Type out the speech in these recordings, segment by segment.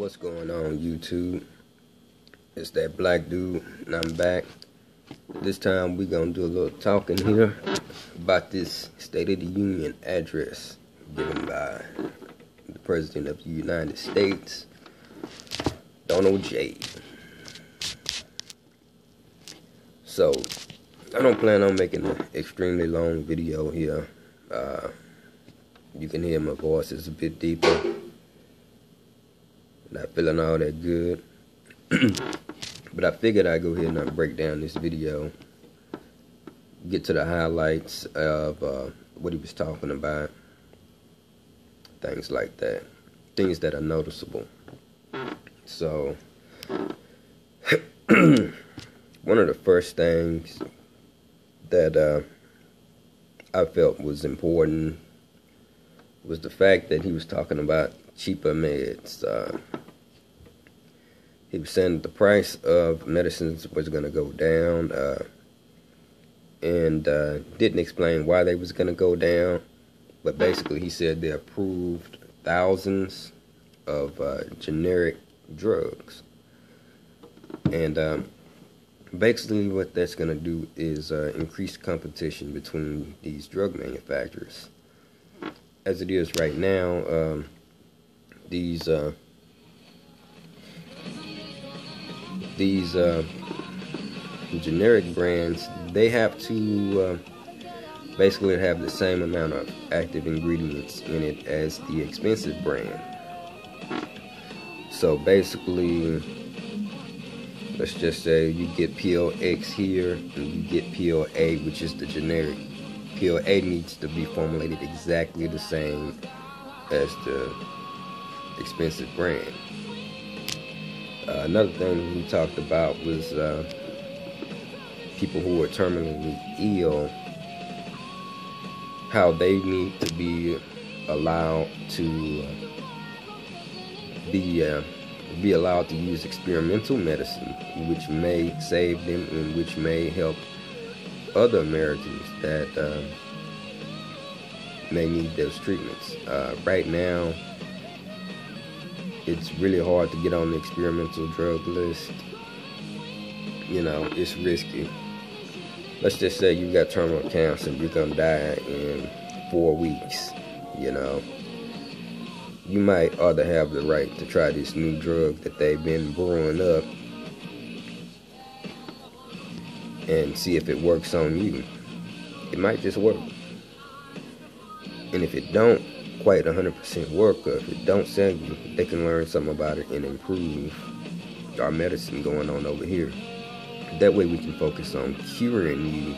What's going on, YouTube? It's that black dude, and I'm back. This time we're gonna do a little talking here about this State of the Union address given by the President of the United States, Donald J. So, I don't plan on making an extremely long video here. You can hear my voice is a bit deeper. Not feeling all that good. But I figured I'd go ahead and break down this video. Get to the highlights of what he was talking about. Things like that. Things that are noticeable. So, one of the first things that I felt was important was the fact that he was talking about cheaper meds. He was saying that the price of medicines was going to go down, and didn't explain why they was going to go down. But basically, he said they approved thousands of generic drugs, and basically what that's going to do is increase competition between these drug manufacturers. As it is right now, these generic brands, they have to basically have the same amount of active ingredients in it as the expensive brand. So basically, let's just say you get pill X here and you get pill A, which is the generic. Pill A needs to be formulated exactly the same as the expensive brand. Another thing we talked about was people who are terminally ill, how they need to be allowed to be allowed to use experimental medicine, which may save them and which may help other Americans that may need those treatments. Right now, it's really hard to get on the experimental drug list. You know, it's risky. Let's just say you got terminal cancer and you're gonna die in 4 weeks. You know, you might ought to have the right to try this new drug that they've been brewing up and see if it works on you. It might just work. And if it don't quite 100% work, or if it don't sell you, they can learn something about it and improve our medicine going on over here. That way we can focus on curing you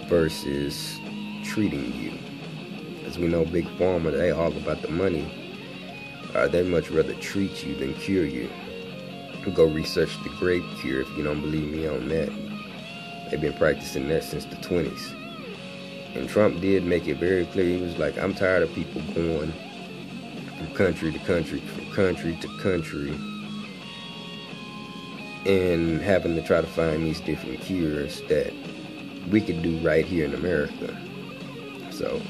versus treating you. As we know, Big Pharma, they all about the money. They much rather treat you than cure you. Go research the grape cure if you don't believe me on that. They've been practicing that since the 20s. And Trump did make it very clear. He was like, I'm tired of people going from country to country, from country to country, and having to try to find these different cures that we could do right here in America. So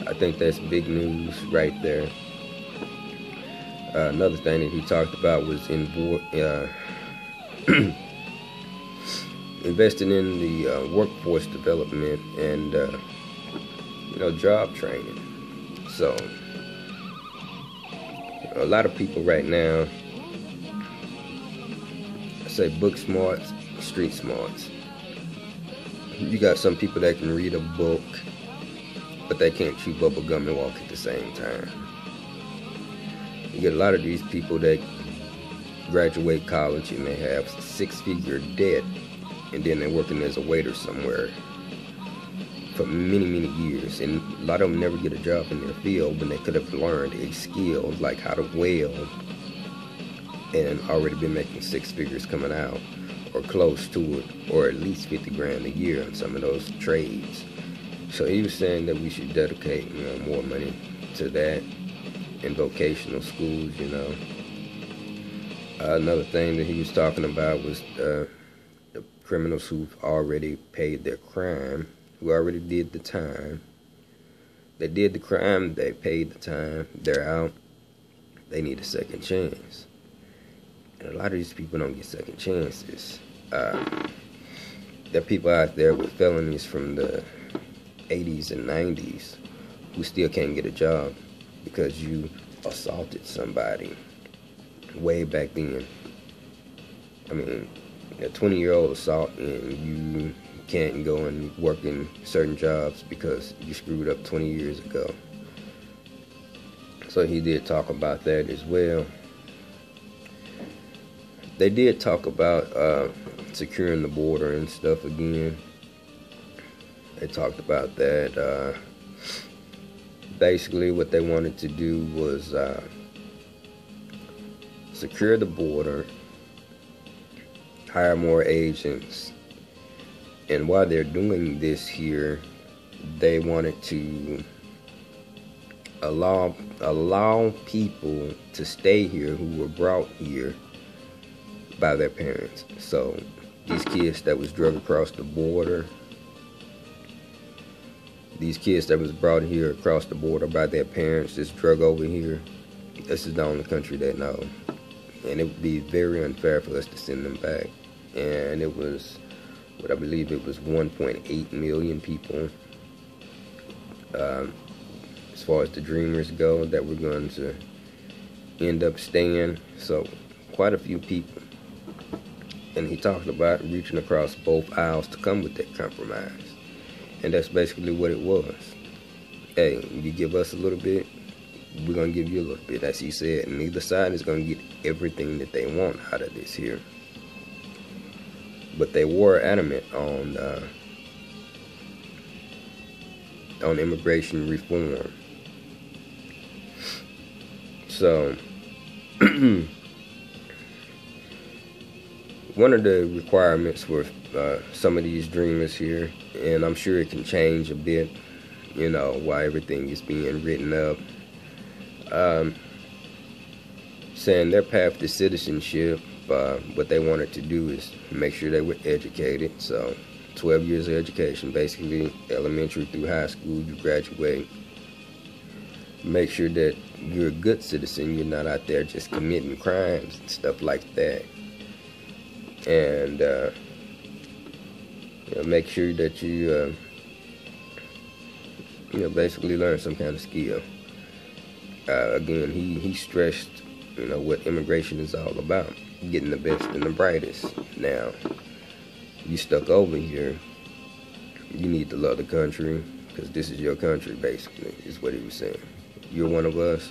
I think that's big news right there. Another thing that he talked about was investing in the workforce development and job training. So a lot of people right now, I say book smarts, street smarts. You got some people that can read a book, but they can't chew bubble gum and walk at the same time. You get a lot of these people that graduate college and they have 6-figure debt, and then they're working as a waiter somewhere for many, many years, and a lot of them never get a job in their field when they could have learned a skill like how to weld and already been making 6 figures coming out, or close to it, or at least 50 grand a year on some of those trades. So he was saying that we should dedicate more money to that in vocational schools. Another thing that he was talking about was the criminals who've already paid their crime, who already did the time. They did the crime, they paid the time, they're out. They need a second chance. And a lot of these people don't get second chances. There are people out there with felonies from the 80s and 90s who still can't get a job because you assaulted somebody way back then. I mean, a 20-year-old assault, and you can't go and work in certain jobs because you screwed up 20 years ago. So he did talk about that as well. They did talk about securing the border and stuff again. They talked about that. Basically, what they wanted to do was secure the border, hire more agents, and while they're doing this here, they wanted to allow people to stay here who were brought here by their parents. So these kids that was drug across the border, these kids that was brought here across the border by their parents, this drug over here, this is the only country they know. And it would be very unfair for us to send them back. And it was, what I believe it was 1.8 million people, as far as the dreamers go, that were going to end up staying. So quite a few people. And he talked about reaching across both aisles to come with that compromise. And that's basically what it was. Hey, you give us a little bit, we're going to give you a little bit, as he said. And neither side is going to get everything that they want out of this here. But they were adamant on immigration reform. So, one of the requirements for some of these dreamers here, and I'm sure it can change a bit, you know, while everything is being written up, saying their path to citizenship, what they wanted to do is make sure they were educated. So 12 years of education, basically elementary through high school, you graduate. Make sure that you're a good citizen, you're not out there just committing crimes and stuff like that. And you know, make sure that you basically learn some kind of skill. Again, he stressed, you know, what immigration is all about, getting the best and the brightest. Now, you stuck over here, you need to love the country, because this is your country, basically, is what he was saying. You're one of us,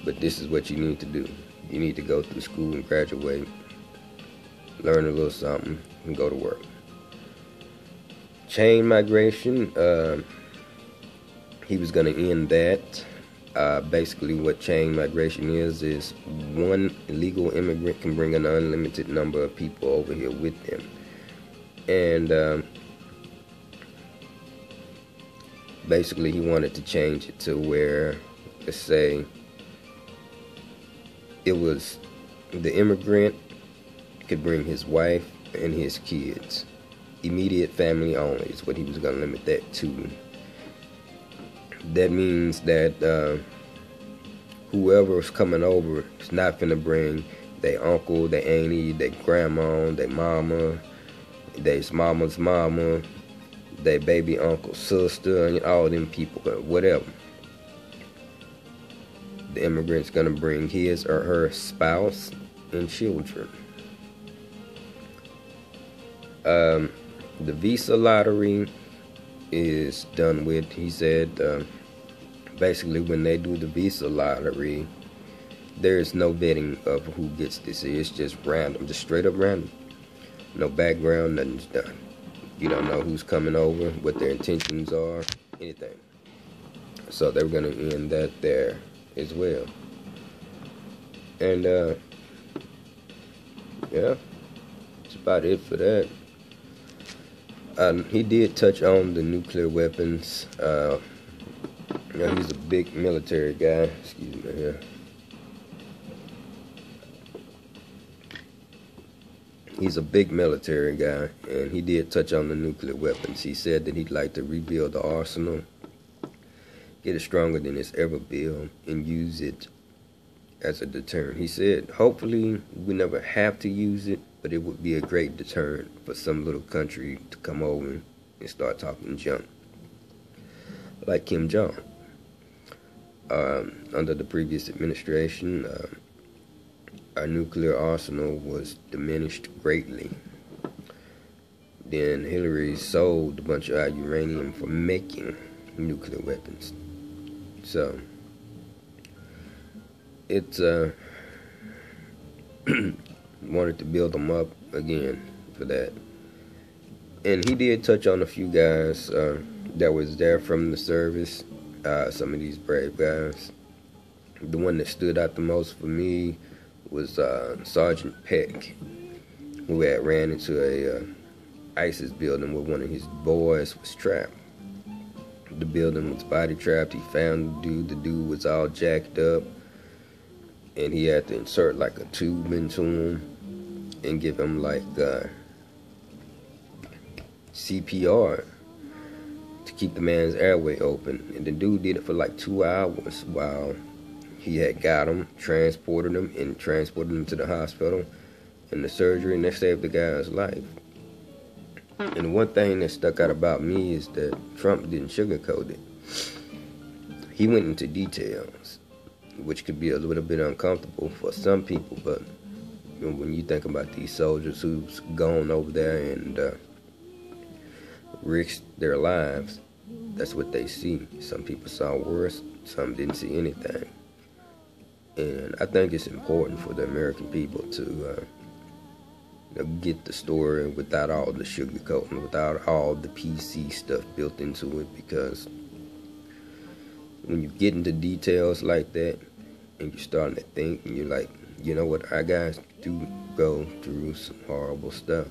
but this is what you need to do. You need to go through school and graduate, learn a little something, and go to work. Chain migration, he was going to end that. Basically, what chain migration is one illegal immigrant can bring an unlimited number of people over here with them. And basically, he wanted to change it to where, let's say, it was the immigrant could bring his wife and his kids. Immediate family only is what he was going to limit that to. That means that whoever's coming over is not finna bring their uncle, their auntie, their grandma, their mama, their mama's mama, their baby uncle's sister, and all them people, whatever. The immigrant's gonna bring his or her spouse and children. The visa lottery is done with. He said basically when they do the visa lottery, there is no vetting of who gets this. It's just random, just straight up random. No background, nothing's done. You don't know who's coming over, what their intentions are, anything. So they were going to end that there as well. And yeah, that's about it for that. He did touch on the nuclear weapons. You know, he's a big military guy. Excuse me here. He's a big military guy, and he did touch on the nuclear weapons. He said that he'd like to rebuild the arsenal, get it stronger than it's ever been, and use it as a deterrent. He said, hopefully we never have to use it, but it would be a great deterrent for some little country to come over and start talking junk, like Kim Jong. Under the previous administration, our nuclear arsenal was diminished greatly. Then Hillary sold a bunch of our uranium for making nuclear weapons. So it's wanted to build them up again for that. And he did touch on a few guys that was there from the service, some of these brave guys. The one that stood out the most for me was Sergeant Peck, who had ran into a ISIS building where one of his boys was trapped. The building was body trapped. He found the dude. The dude was all jacked up, and he had to insert like a tube into him and give him like CPR to keep the man's airway open. And the dude did it for like 2 hours while he had got him, transported him to the hospital and the surgery, and they saved the guy's life. And one thing that stuck out about me is that Trump didn't sugarcoat it. He went into details, which could be a little bit uncomfortable for some people, but when you think about these soldiers who's gone over there and risked their lives, that's what they see. Some people saw worse, some didn't see anything. And I think it's important for the American people to get the story without all the sugarcoating, without all the PC stuff built into it, because when you get into details like that and you're starting to think and you're like, you know what, our guys do go through some horrible stuff.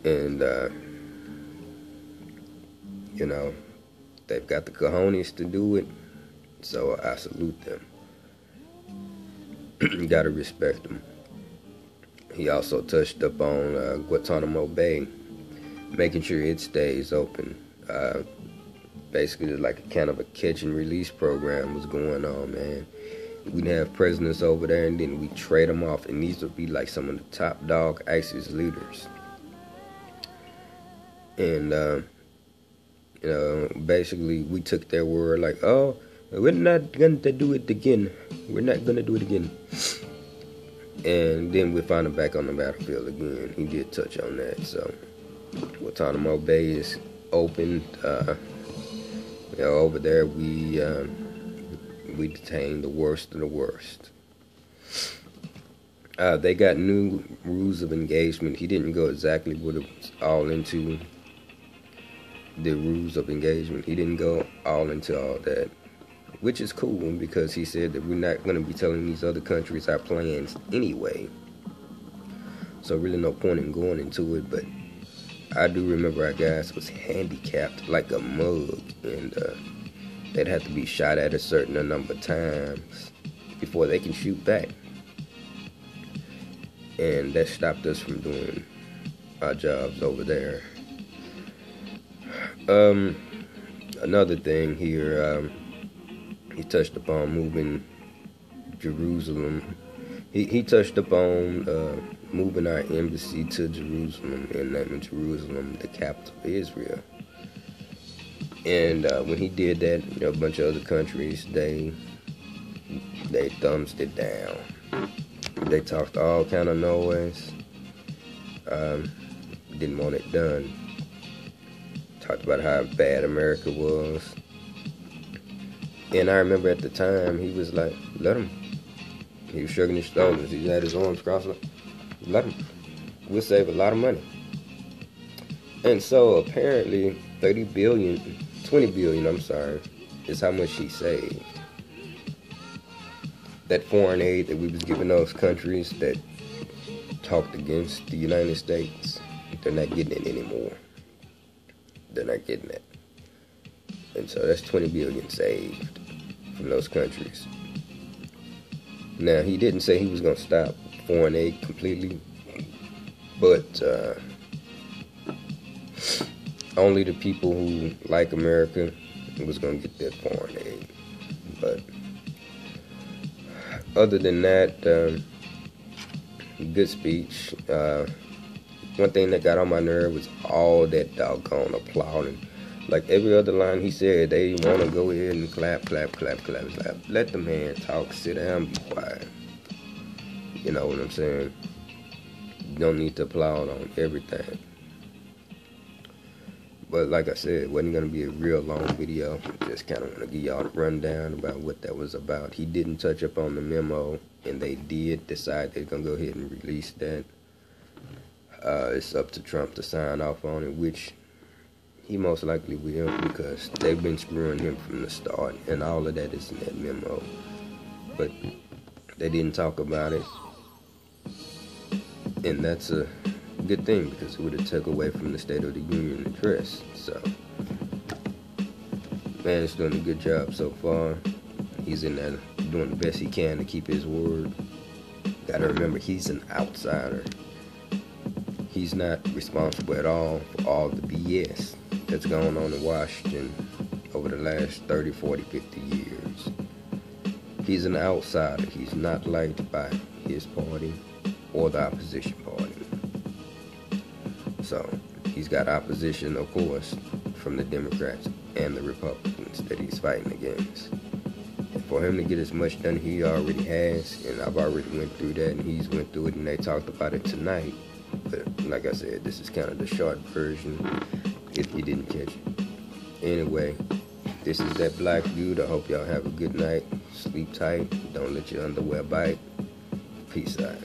And, you know, they've got the cojones to do it, so I salute them. You gotta respect them. He also touched up on Guantanamo Bay, making sure it stays open. Basically, like a kind of a catch and release program was going on, man. We'd have prisoners over there, and then we trade them off, and these would be like some of the top dog ISIS leaders. And you know, basically, we took their word, like, oh, we're not going to do it again. We're not going to do it again. And then we found him back on the battlefield again. He did touch on that. So Guantanamo Bay is open. You know, over there we detain the worst of the worst. They got new rules of engagement. He didn't go exactly what it was all into, the rules of engagement. He didn't go all into all that, which is cool, because he said that we're not going to be telling these other countries our plans anyway. So really no point in going into it, but I do remember our guys was handicapped like a mug, and they'd have to be shot at a certain number of times before they can shoot back. And that stopped us from doing our jobs over there. Another thing here, he touched upon moving Jerusalem. He touched upon moving our embassy to Jerusalem and naming Jerusalem the capital of Israel. And when he did that, you know, a bunch of other countries, they thumbs it down. They talked all kind of noise. Didn't want it done. Talked about how bad America was. And I remember at the time, he was like, let him. He was shrugging his shoulders. He had his arms crossed. Let him. We'll save a lot of money. And so apparently 20 billion, is how much he saved. That foreign aid that we was giving those countries that talked against the United States, they're not getting it anymore. They're not getting it. And so that's 20 billion saved from those countries. Now, he didn't say he was going to stop foreign aid completely, but only the people who like America was going to get that foreign aid. But other than that, good speech. One thing that got on my nerve was all that doggone applauding. Like every other line he said, they want to go ahead and clap, clap, clap, clap, clap. Let the man talk, sit down, be quiet. You know what I'm saying? You don't need to applaud on everything. But like I said, it wasn't going to be a real long video. Just kind of want to give y'all a rundown about what that was about. He didn't touch up on the memo, and they did decide they're going to go ahead and release that. It's up to Trump to sign off on it, which he most likely will, because they've been screwing him from the start, and all of that is in that memo. But they didn't talk about it, and that's a good thing, because it would have took away from the State of the Union address. So, man's doing a good job so far. He's in there doing the best he can to keep his word. Gotta remember, he's an outsider. He's not responsible at all for all the BS that's going on in Washington over the last 30, 40, 50 years. He's an outsider. He's not liked by his party or the opposition party. So, he's got opposition, of course, from the Democrats and the Republicans that he's fighting against. And for him to get as much done he already has, and I've already went through that, and he's went through it, and they talked about it tonight. But like I said, this is kind of the short version, if you didn't catch it. Anyway, this is that Black Dude. I hope y'all have a good night. Sleep tight. Don't let your underwear bite. Peace out.